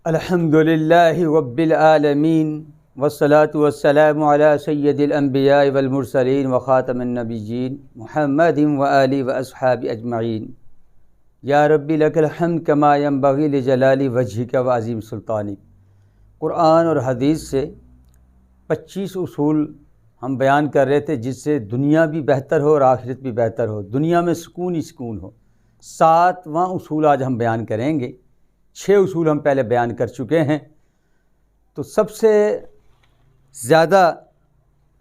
الحمدللہ رب العالمین والصلاة والسلام علی سید الانبیاء والمرسلین وخاتم النبیین محمد وآلہ واصحابہ اجمعین۔ یا ربی لک الحمد کما ینبغی لجلال وجہک وعظیم سلطانک۔ قرآن اور حدیث سے 25 اصول ہم بیان کر رہے تھے جس سے دنیا بھی بہتر ہو اور آخرت بھی بہتر ہو، دنیا میں سکون ہی سکون ہو۔ 7واں اصول آج ہم بیان کریں گے۔ 6 اصول ہم پہلے بیان کر چکے ہیں۔ تو سب سے زیادہ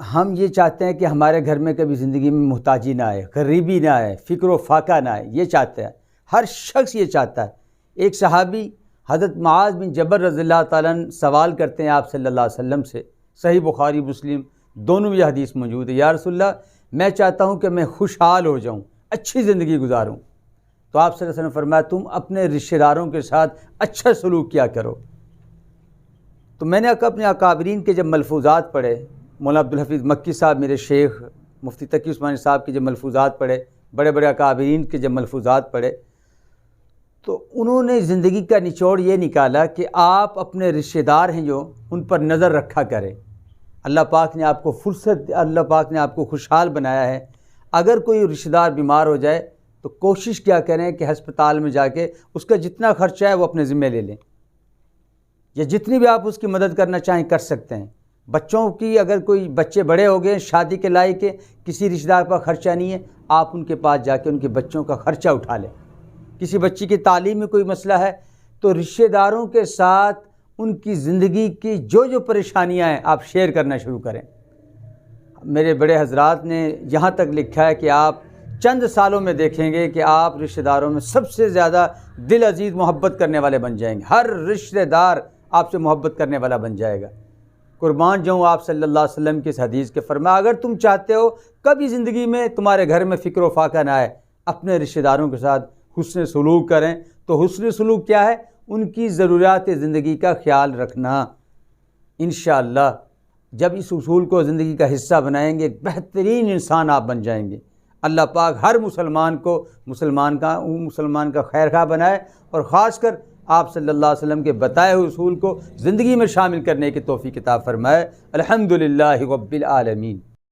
ہم یہ چاہتے ہیں کہ ہمارے گھر میں کبھی زندگی میں محتاجی نہ آئے، غریبی نہ آئے، فقر و فاقہ نہ آئے، یہ چاہتے ہیں، ہر شخص یہ چاہتا ہے۔ ایک صحابی حضرت معاذ بن جبل رضی اللہ تعالیٰ عنہ سوال کرتے ہیں آپ صلی اللہ علیہ وسلم سے، صحیح بخاری مسلم دونوں میں یہ حدیث موجود ہے، یا رسول اللہ میں چاہتا ہوں کہ میں خوشحال ہو جاؤں، اچھی زندگی گزاروں۔ تو آپ صلی اللہ علیہ وسلم فرمایا تم اپنے رشتہ داروں کے ساتھ اچھا سلوک کیا کرو۔ تو میں نے اپنے اکابرین کے جب ملفوظات پڑھے، مولانا عبدالحفیظ مکی صاحب میرے شیخ، مفتی تقی عثمانی صاحب کے جب ملفوظات پڑھے، بڑے بڑے اکابرین کے جب ملفوظات پڑھے، تو انہوں نے زندگی کا نچوڑ یہ نکالا کہ آپ اپنے رشتہ دار ہیں جو ان پر نظر رکھا کریں۔ اللہ پاک نے آپ کو فرصت، اللہ پاک نے آپ کو خوشحال بنایا ہے۔ اگر کوئی رشتہ دار بیمار ہو جائے تو کوشش کیا کریں کہ ہسپتال میں جا کے اس کا جتنا خرچہ ہے وہ اپنے ذمہ لے لیں، یا جتنی بھی آپ اس کی مدد کرنا چاہیں کر سکتے ہیں۔ بچوں کی اگر کوئی بچے بڑے ہو گئے، شادی کے لائق کے، کسی رشتہ دار پر خرچہ نہیں ہے، آپ ان کے پاس جا کے ان کے بچوں کا خرچہ اٹھا لیں۔ کسی بچی کی تعلیم میں کوئی مسئلہ ہے تو رشتہ داروں کے ساتھ ان کی زندگی کی جو پریشانیاں ہیں آپ شیئر کرنا شروع کریں۔ میرے بڑے حضرات نے یہاں تک لکھا ہے کہ آپ چند سالوں میں دیکھیں گے کہ آپ رشتہ داروں میں سب سے زیادہ دل عزیز محبت کرنے والے بن جائیں گے، ہر رشتہ دار آپ سے محبت کرنے والا بن جائے گا۔ قربان جاؤں آپ صلی اللہ علیہ وسلم کی اس حدیث کے فرمایا اگر تم چاہتے ہو کبھی زندگی میں تمہارے گھر میں فکر و فاقہ نہ آئے، اپنے رشتہ داروں کے ساتھ حسن سلوک کریں۔ تو حسن سلوک کیا ہے؟ ان کی ضروریات زندگی کا خیال رکھنا۔ انشاءاللہ جب اس اصول کو زندگی کا حصہ بنائیں گے ایک بہترین انسان آپ بن جائیں گے۔ اللہ پاک ہر مسلمان کو مسلمان کا خیر خواہ بنائے، اور خاص کر آپ صلی اللہ علیہ وسلم کے بتائے ہوئے اصول کو زندگی میں شامل کرنے کی توفیق عطا فرمائے۔ الحمدللہ رب العالمین۔